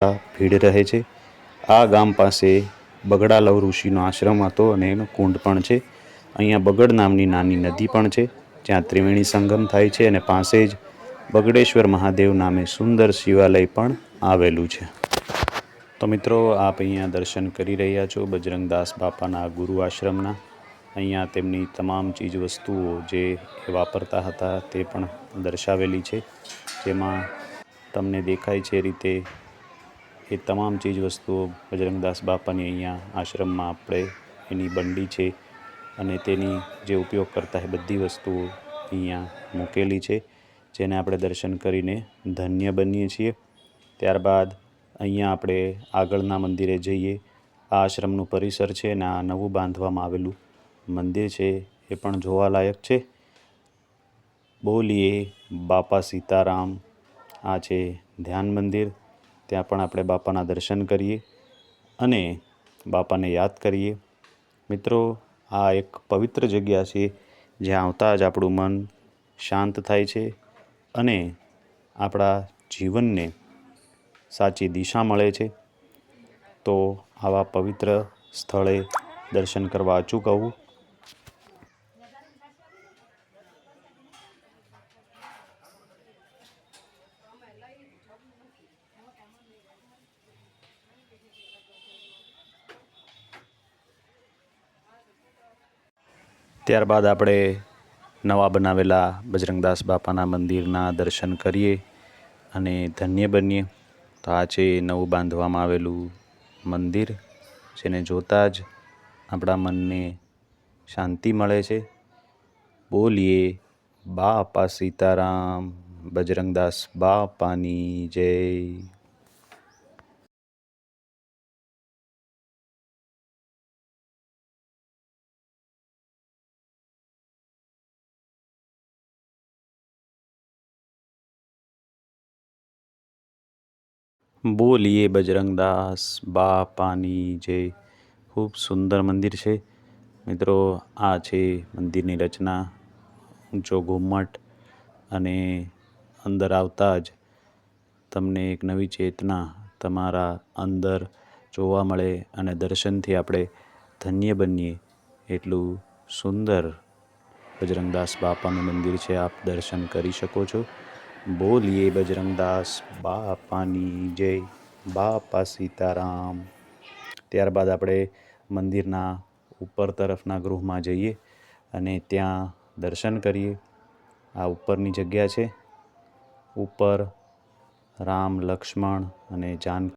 ભીડ રહે છે। આ ગામ પાસે બગડાલવ ઋષિનો આશ્રમ હતો અને એનો કુંડ પણ છે। અહીંયા બગડ નામની નાની નદી પણ છે, જ્યાં ત્રિવેણી સંગમ થાય છે અને પાસે જ બગડેશ્વર મહાદેવ નામે સુંદર શિવાલય પણ આવેલું છે। તો મિત્રો, આપ અહીંયા દર્શન કરી રહ્યા છો બજરંગદાસ બાપાના ગુરુ આશ્રમના। અહીંયા તેમની તમામ ચીજ વસ્તુઓ જે વાપરતા હતા તે પણ દર્શાવેલી છે, જેમાં તમને દેખાય છે એ રીતે એ તમામ ચીજ વસ્તુઓ બજરંગદાસ બાપાની અહીંયા આશ્રમમાં આપણે એની બંડી છે અને તેની જે ઉપયોગ કરતા એ બધી વસ્તુઓ અહીંયા મૂકેલી છે, જેને આપણે દર્શન કરીને ધન્ય બનીએ છીએ। ત્યારબાદ અહીંયા આપણે આગળના મંદિરે જઈએ। આ આશ્રમનું પરિસર છે અને આ નવું બાંધવામાં આવેલું મંદિર છે એ પણ જોવાલાયક છે। બોલીએ બાપા સીતારામ। આ છે ધ્યાન મંદિર, ત્યાં પણ આપણે બાપાના દર્શન કરીએ અને બાપાને યાદ કરીએ। મિત્રો, આ એક પવિત્ર જગ્યા છે જ્યાં આવતા જ આપણું મન શાંત થાય છે અને આપણા જીવનને સાચી દિશા મળે છે। તો આવા પવિત્ર સ્થળે દર્શન કરવા અચૂક આવવું। ત્યારબાદ આપણે નવા બનાવેલા બજરંગદાસ બાપાના મંદિરના દર્શન કરીએ અને ધન્ય બનીએ। તો આ છે નવું બાંધવામાં આવેલું મંદિર, જેને જોતાં જ આપણા મનને શાંતિ મળે છે। બોલીએ બાપા સીતારામ, બજરંગદાસ બાપાની જય। બોલીએ બજરંગદાસ બાપાની જય। ખૂબ સુંદર મંદિર છે મિત્રો। આ છે મંદિરની રચના, ઊંચો ઘુમ્મટ અને અંદર આવતા જ તમને એક નવી ચેતના તમારા અંદર જોવા મળે અને દર્શનથી આપણે ધન્ય બનીએ એટલું સુંદર બજરંગદાસ બાપાનું મંદિર છે। આપ દર્શન કરી શકો છો। બોલીએ બજરંગદાસ બાપાની જય, બાપા સીતારામ। ત્યારબાદ આપણે મંદિરના ઉપર તરફના ગૃહમાં જઈએ અને ત્યાં દર્શન કરીએ। આ ઉપરની જગ્યા છે। ઉપર રામ, લક્ષ્મણ અને જાનકી